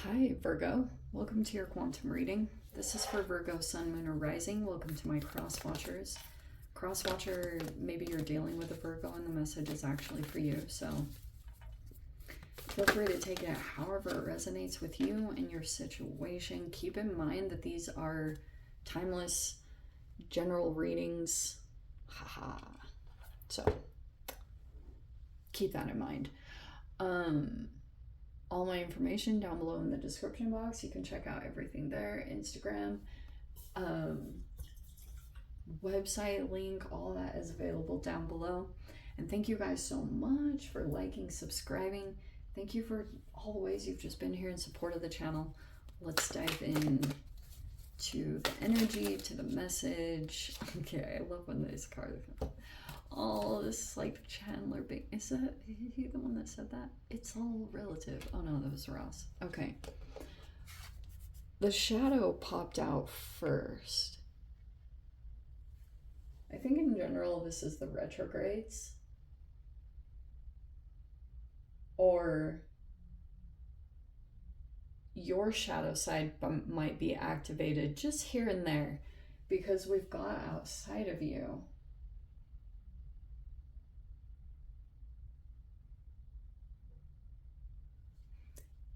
Hi, Virgo. Welcome to your quantum reading. This is for Virgo, Sun, Moon, or Rising. Welcome to my cross watchers. Cross watcher, maybe you're dealing with a Virgo and the message is actually for you. So feel free to take it however it resonates with you and your situation. Keep in mind that these are timeless general readings. Haha. So keep that in mind. All my information down below in the description box. You can check out everything there. Instagram, website link, all that is available down below. And thank you guys so much for liking, subscribing. Thank you for all the ways you've just been here in support of the channel. Let's dive in to the energy, to the message. Okay, I love when these cards come. Oh, this is like Chandler Bing. Is he the one that said that? It's all relative. Oh no, that was Ross. Okay. The shadow popped out first. I think in general this is the retrogrades. Or your shadow side might be activated just here and there because we've got outside of you.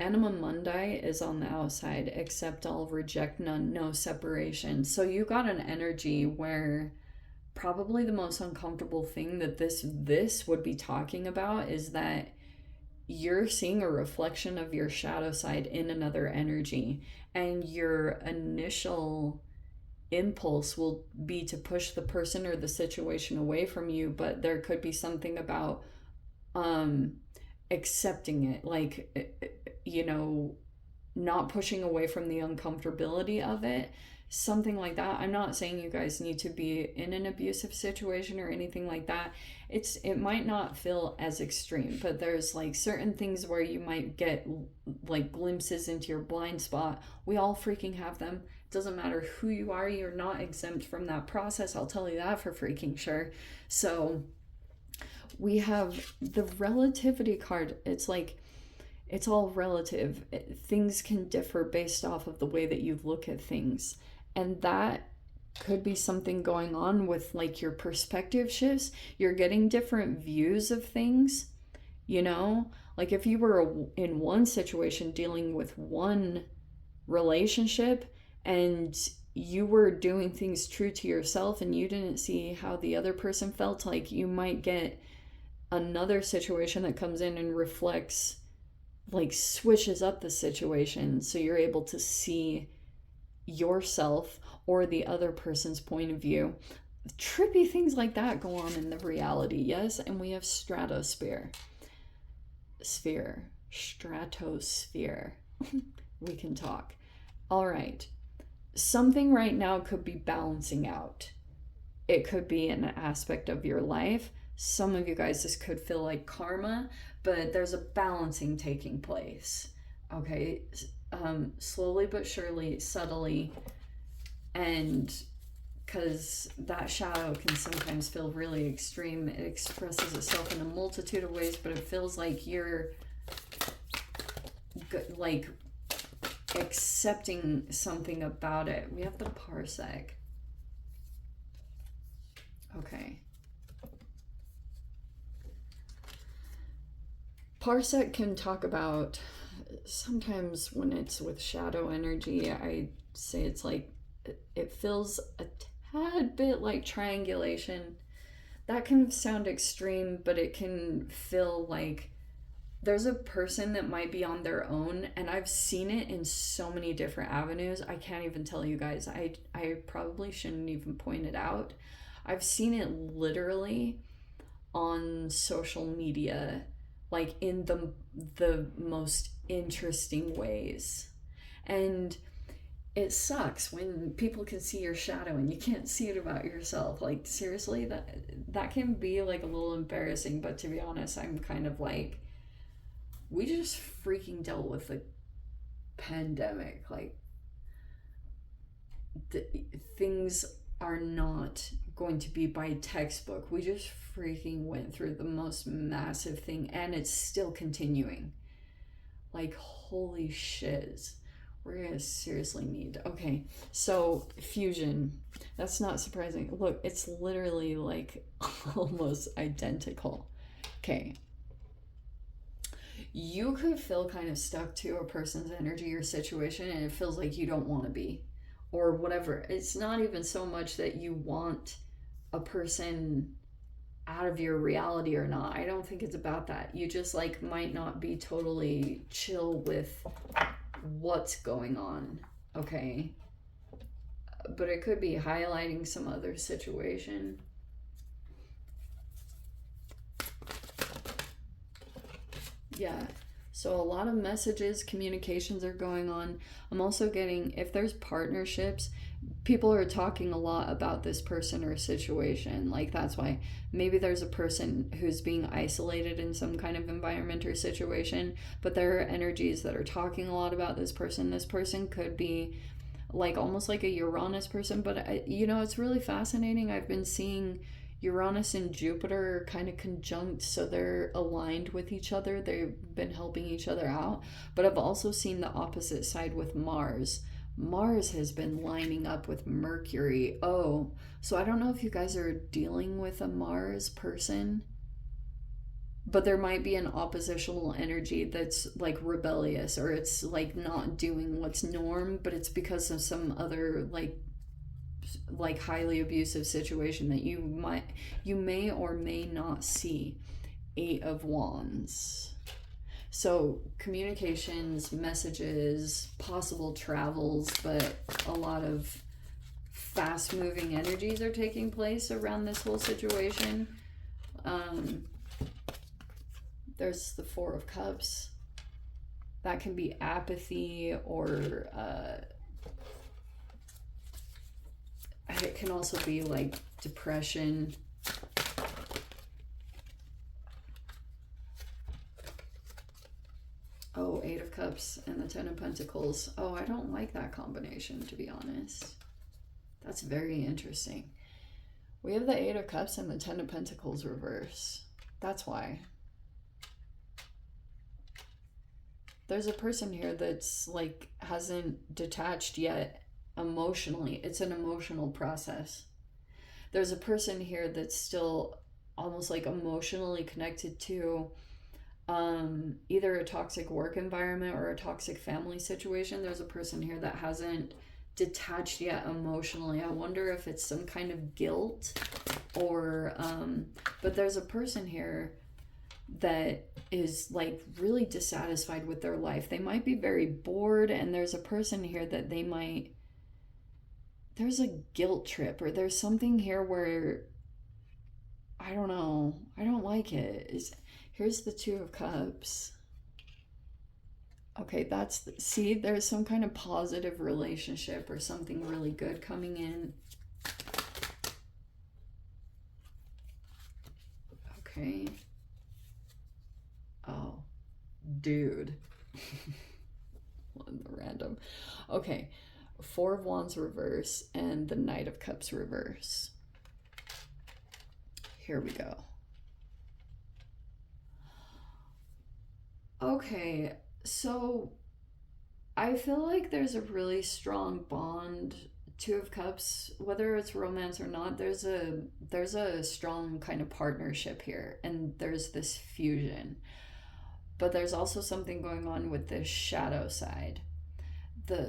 Anima Mundi is on the outside, accept all, reject none, no separation. So you got an energy where probably the most uncomfortable thing that this would be talking about is that you're seeing a reflection of your shadow side in another energy, and your initial impulse will be to push the person or the situation away from you, but there could be something about accepting it, like, you know, not pushing away from the uncomfortability of it, something like that. I'm not saying you guys need to be in an abusive situation or anything like that. It might not feel as extreme, but there's like certain things where you might get like glimpses into your blind spot. We all freaking have them. It doesn't matter who you are, you're not exempt from that process. I'll tell you that for freaking sure. So we have the relativity card. It's like, it's all relative. Things can differ based off of the way that you look at things. And that could be something going on with like your perspective shifts. You're getting different views of things, you know? Like if you were in one situation dealing with one relationship and you were doing things true to yourself and you didn't see how the other person felt, like you might get another situation that comes in and reflects, like switches up the situation so you're able to see yourself or the other person's point of view. Trippy things like that go on in the reality, yes? And we have stratosphere. Stratosphere. We can talk. All right. Something right now could be balancing out. It could be an aspect of your life. Some of you guys, this could feel like karma, but there's a balancing taking place. Okay, slowly but surely, subtly, and because that shadow can sometimes feel really extreme. It expresses itself in a multitude of ways, but it feels like you're like accepting something about it. We have the parsec. Okay. Parsec can talk about, sometimes when it's with shadow energy, I say it's like, it feels a tad bit like triangulation. That can sound extreme, but it can feel like there's a person that might be on their own, and I've seen it in so many different avenues. I can't even tell you guys. I probably shouldn't even point it out. I've seen it literally on social media, like in the most interesting ways. And it sucks when people can see your shadow and you can't see it about yourself. Like seriously, that can be like a little embarrassing. But to be honest, I'm kind of like, we just freaking dealt with the pandemic. Like things are not going to be by textbook. We just freaking went through the most massive thing, and it's still continuing. Like, holy shiz. We're gonna seriously need. Okay, so fusion. That's not surprising. Look, it's literally like almost identical. Okay. You could feel kind of stuck to a person's energy or situation, and it feels like you don't want to be, or whatever. It's not even so much that you want a person out of your reality or not. I don't think it's about that. You just like might not be totally chill with what's going on, okay? But it could be highlighting some other situation. Yeah. So a lot of messages, communications are going on. I'm also getting, if there's partnerships, people are talking a lot about this person or situation. Like, that's why maybe there's a person who's being isolated in some kind of environment or situation, but there are energies that are talking a lot about this person. This person could be like almost like a Uranus person, but it's really fascinating. I've been seeing Uranus and Jupiter kind of conjunct, so they're aligned with each other. They've been helping each other out. But I've also seen the opposite side with Mars. Mars has been lining up with Mercury. Oh, so I don't know if you guys are dealing with a Mars person, but there might be an oppositional energy that's like rebellious, or it's like not doing what's norm, but it's because of some other like highly abusive situation that you may or may not see. 8 of Wands. So communications, messages, possible travels, but a lot of fast moving energies are taking place around this whole situation. There's the 4 of Cups. That can be apathy, or it can also be like depression. Oh, 8 of Cups and the 10 of Pentacles. Oh, I don't like that combination, to be honest. That's very interesting. We have the 8 of Cups and the 10 of Pentacles reverse. That's why. There's a person here that's like hasn't detached yet emotionally. It's an emotional process. There's a person here that's still almost like emotionally connected to either a toxic work environment or a toxic family situation. There's a person here that hasn't detached yet emotionally. I wonder if it's some kind of guilt, or but there's a person here that is like really dissatisfied with their life. They might be very bored, and there's a person here that there's a guilt trip, or there's something here where I don't know. I don't like it. Here's the 2 of Cups. Okay, see, there's some kind of positive relationship or something really good coming in. Okay. Oh, dude. Random. Okay, 4 of Wands reverse and the Knight of Cups reverse. Here we go. Okay, so I feel like there's a really strong bond. 2 of Cups, whether it's romance or not, there's a strong kind of partnership here, and there's this fusion. But there's also something going on with this shadow side.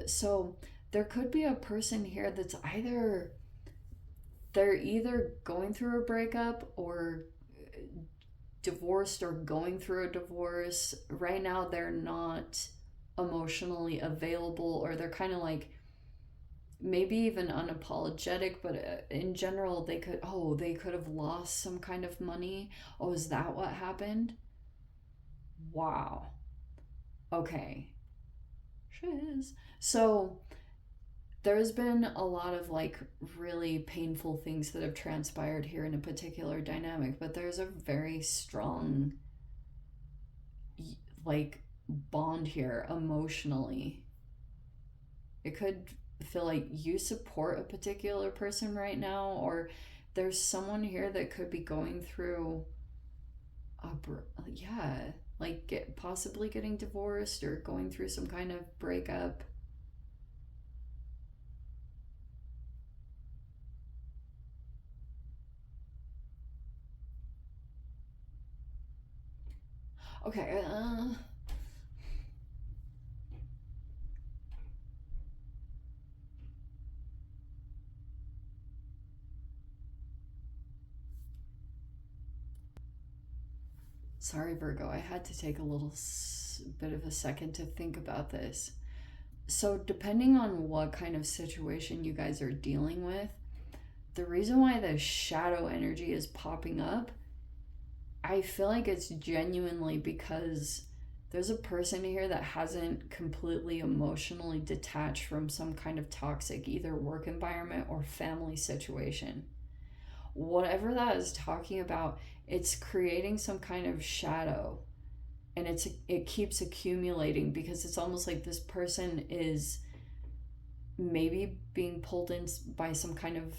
So there could be a person here that's they're either going through a breakup or divorced or going through a divorce. Right now they're not emotionally available, or they're kind of like maybe even unapologetic, but in general they could have lost some kind of money. Oh, is that what happened? Wow. Okay. Shiz. So there's been a lot of like really painful things that have transpired here in a particular dynamic, but there's a very strong like bond here emotionally. It could feel like you support a particular person right now, or there's someone here that could be going through yeah, like possibly getting divorced or going through some kind of breakup. Okay, sorry, Virgo, I had to take a little bit of a second to think about this. So, depending on what kind of situation you guys are dealing with, the reason why the shadow energy is popping up, I feel like it's genuinely because there's a person here that hasn't completely emotionally detached from some kind of toxic either work environment or family situation. Whatever that is talking about, it's creating some kind of shadow, and it keeps accumulating because it's almost like this person is maybe being pulled in by some kind of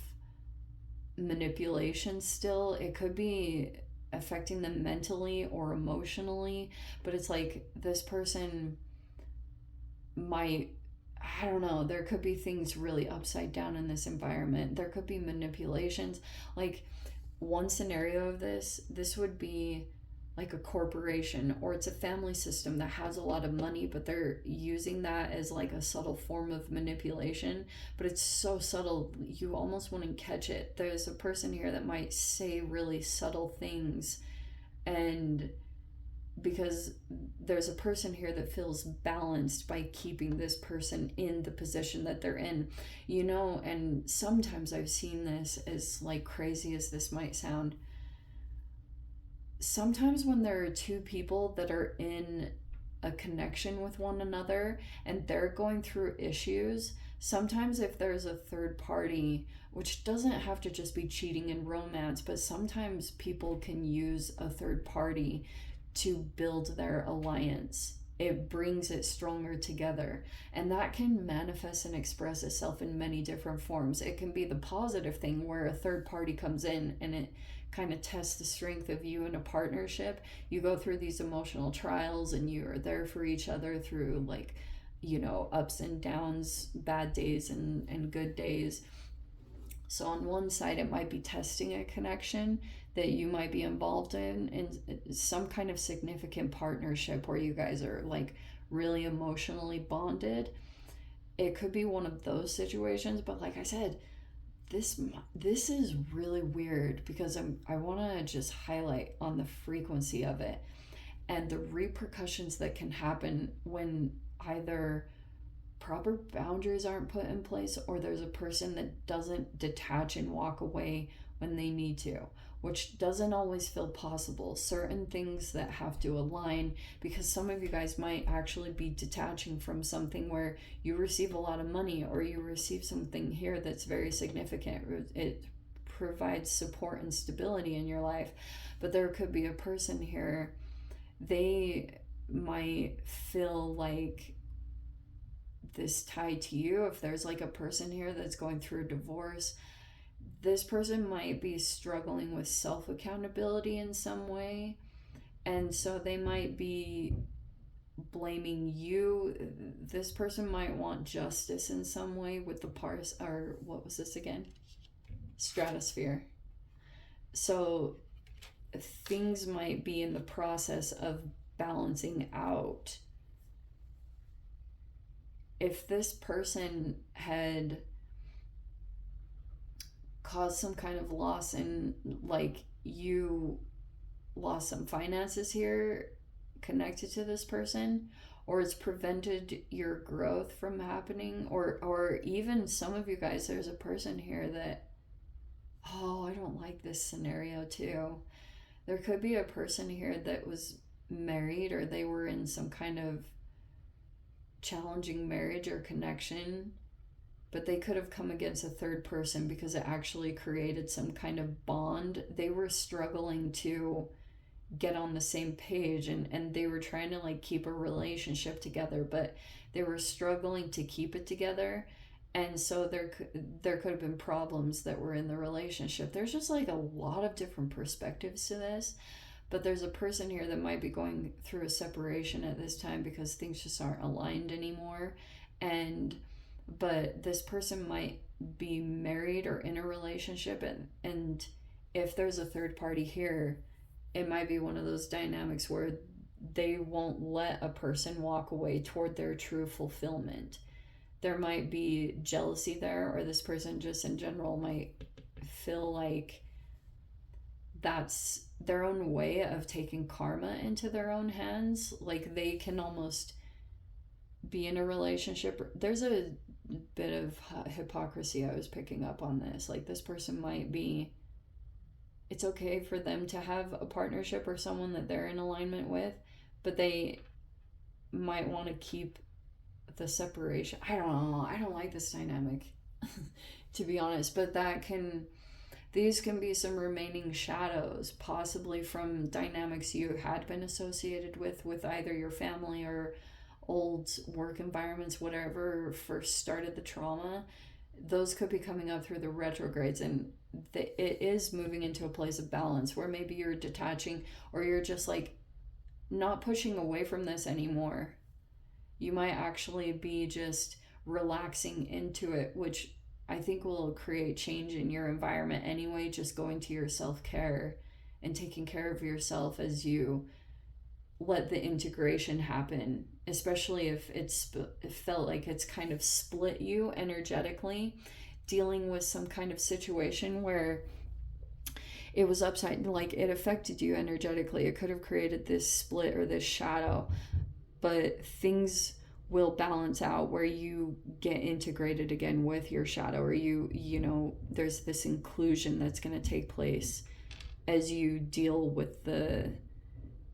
manipulation still. It could be affecting them mentally or emotionally, but it's like this person might, I don't know, there could be things really upside down in this environment. There could be manipulations. Like one scenario of this would be like a corporation, or it's a family system that has a lot of money, but they're using that as like a subtle form of manipulation, but it's so subtle you almost wouldn't catch it. There's a person here that might say really subtle things, and because there's a person here that feels balanced by keeping this person in the position that they're in, and sometimes I've seen this, as like crazy as this might sound, sometimes when there are two people that are in a connection with one another and they're going through issues, sometimes if there's a third party, which doesn't have to just be cheating in romance, but sometimes people can use a third party to build their alliance. It brings it stronger together, and that can manifest and express itself in many different forms. It can be the positive thing where a third party comes in and it kind of tests the strength of you in a partnership. You go through these emotional trials and you are there for each other through, like, ups and downs, bad days and good days. So on one side, it might be testing a connection that you might be involved in some kind of significant partnership where you guys are like really emotionally bonded. It could be one of those situations, but like I said, this is really weird because I want to just highlight on the frequency of it and the repercussions that can happen when either proper boundaries aren't put in place or there's a person that doesn't detach and walk away when they need to, which doesn't always feel possible. Certain things that have to align, because some of you guys might actually be detaching from something where you receive a lot of money or you receive something here that's very significant. It provides support and stability in your life. But there could be a person here, they might feel like this tie to you. If there's like a person here that's going through a divorce, this person might be struggling with self-accountability in some way, and so they might be blaming you. This person might want justice in some way with the or what was this again? Stratosphere. So things might be in the process of balancing out. If this person had caused some kind of loss and like you lost some finances here connected to this person, or it's prevented your growth from happening, or even some of you guys, there's a person here that, oh, I don't like this scenario too. There could be a person here that was married or they were in some kind of challenging marriage or connection, but they could have come against a third person because it actually created some kind of bond. They were struggling to get on the same page, and they were trying to like keep a relationship together, but they were struggling to keep it together, and so there could have been problems that were in the relationship. There's just like a lot of different perspectives to this, But there's a person here that might be going through a separation at this time because things just aren't aligned anymore. But this person might be married or in a relationship, and if there's a third party here, it might be one of those dynamics where they won't let a person walk away toward their true fulfillment. There might be jealousy there, or this person just in general might feel like that's their own way of taking karma into their own hands. Like they can almost be in a relationship. There's a bit of hypocrisy I was picking up on this. Like this person might be, it's okay for them to have a partnership or someone that they're in alignment with, but they might want to keep the separation. I don't know. I don't like this dynamic, to be honest, but these can be some remaining shadows, possibly from dynamics you had been associated with either your family or old work environments, whatever first started the trauma. Those could be coming up through the retrogrades, and it is moving into a place of balance where maybe you're detaching, or you're just like not pushing away from this anymore. You might actually be just relaxing into it, which I think will create change in your environment anyway, just going to your self-care and taking care of yourself as you let the integration happen, especially if it felt like it's kind of split you energetically, dealing with some kind of situation where it was upside, like it affected you energetically. It could have created this split or this shadow, but things will balance out where you get integrated again with your shadow, or you know, there's this inclusion that's going to take place as you deal with the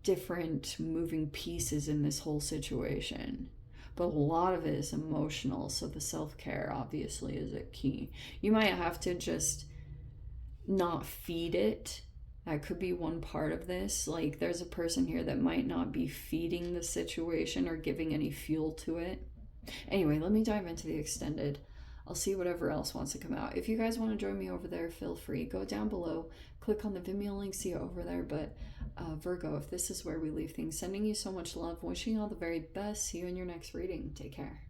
different moving pieces in this whole situation. But a lot of it is emotional, so the self-care obviously is a key. You might have to just not feed it. That could be one part of this. Like there's a person here that might not be feeding the situation or giving any fuel to it. Anyway, let me dive into the extended. I'll see whatever else wants to come out. If you guys want to join me over there, feel free. Go down below, click on the Vimeo link, see it over there. But Virgo, if this is where we leave things, sending you so much love, wishing you all the very best. See you in your next reading. Take care.